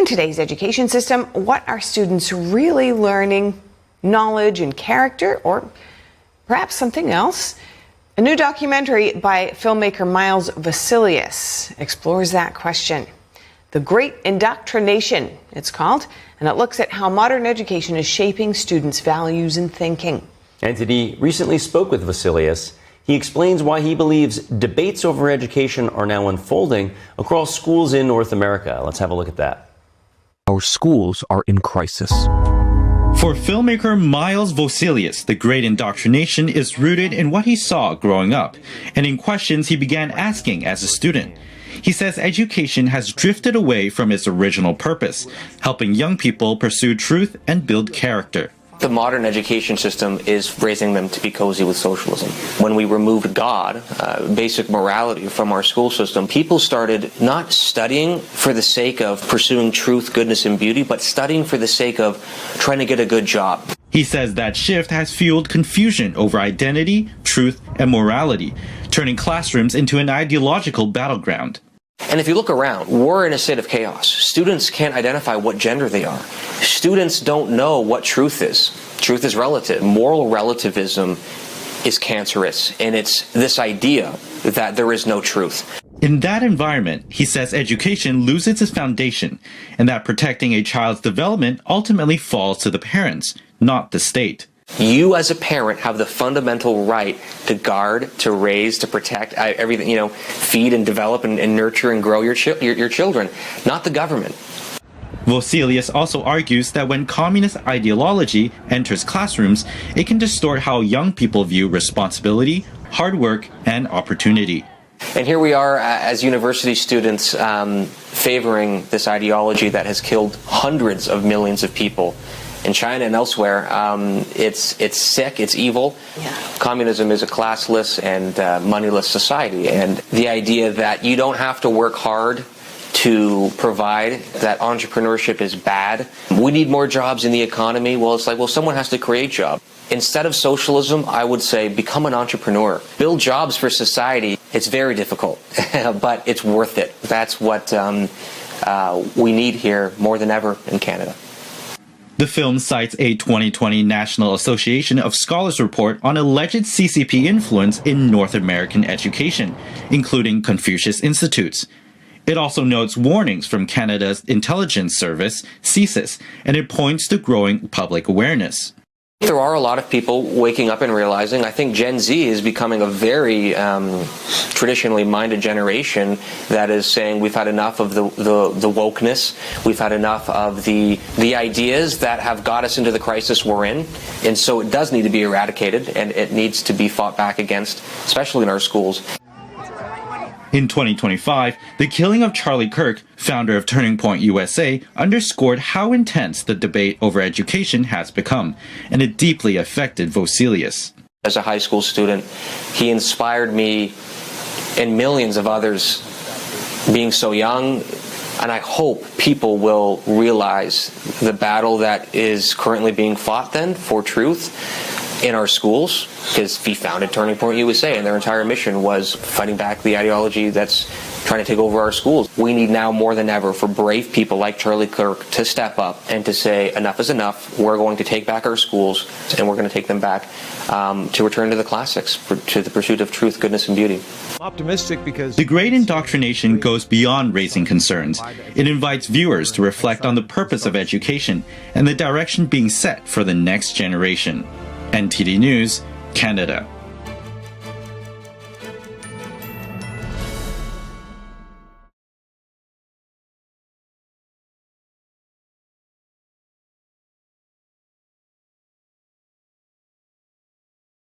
In today's education system, what are students really learning? Knowledge and character, or perhaps something else? A new documentary by filmmaker Miles Vsilius explores that question. The Great Indoctrination, it's called, and it looks at how modern education is shaping students' values and thinking. NTD recently spoke with Vsilius. He explains why he believes debates over education are now unfolding across schools in North America. Let's have a look at that. Our schools are in crisis. For filmmaker Miles Vsilius, the Great Indoctrination is rooted in what he saw growing up and in questions he began asking as a student. He says education has drifted away from its original purpose, helping young people pursue truth and build character. The modern education system is raising them to be cozy with socialism. When we removed God, basic morality from our school system, people started not studying for the sake of pursuing truth, goodness, and beauty, but studying for the sake of trying to get a good job. He says that shift has fueled confusion over identity, truth, and morality, turning classrooms into an ideological battleground. And if you look around, we're in a state of chaos. Students can't identify what gender they are. Students don't know what truth is. Truth is relative. Moral relativism is cancerous, and it's this idea that there is no truth. In that environment, he says education loses its foundation, and that protecting a child's development ultimately falls to the parents, not the state. You as a parent have the fundamental right to guard, to raise, to protect, everything, feed and develop and nurture and grow your children, not the government. Vsilius also argues that when communist ideology enters classrooms, it can distort how young people view responsibility, hard work, and opportunity. And here we are as university students favoring this ideology that has killed hundreds of millions of people in China and elsewhere. It's sick, it's evil. Yeah. Communism is a classless and moneyless society. And the idea that you don't have to work hard to provide, that entrepreneurship is bad. We need more jobs in the economy. Well, it's like, someone has to create jobs. Instead of socialism, I would say become an entrepreneur. Build jobs for society. It's very difficult, but it's worth it. That's what we need here more than ever in Canada. The film cites a 2020 National Association of Scholars report on alleged CCP influence in North American education, including Confucius Institutes. It also notes warnings from Canada's intelligence service, CSIS, and it points to growing public awareness. There are a lot of people waking up and realizing, I think Gen Z is becoming a very traditionally minded generation that is saying we've had enough of the wokeness, we've had enough of the ideas that have got us into the crisis we're in, and so it does need to be eradicated and it needs to be fought back against, especially in our schools. In 2025, the killing of Charlie Kirk, founder of Turning Point USA, underscored how intense the debate over education has become, and it deeply affected Vsilius. As a high school student, he inspired me and millions of others being so young, and I hope people will realize the battle that is currently being fought then for truth in our schools, because he founded Turning Point USA and their entire mission was fighting back the ideology that's trying to take over our schools. We need now more than ever for brave people like Charlie Kirk to step up and to say enough is enough. We're going to take back our schools and we're going to take them back to return to the classics, to the pursuit of truth, goodness, and beauty. Optimistic because the Great Indoctrination goes beyond raising concerns. It invites viewers to reflect on the purpose of education and the direction being set for the next generation. NTD News, Canada.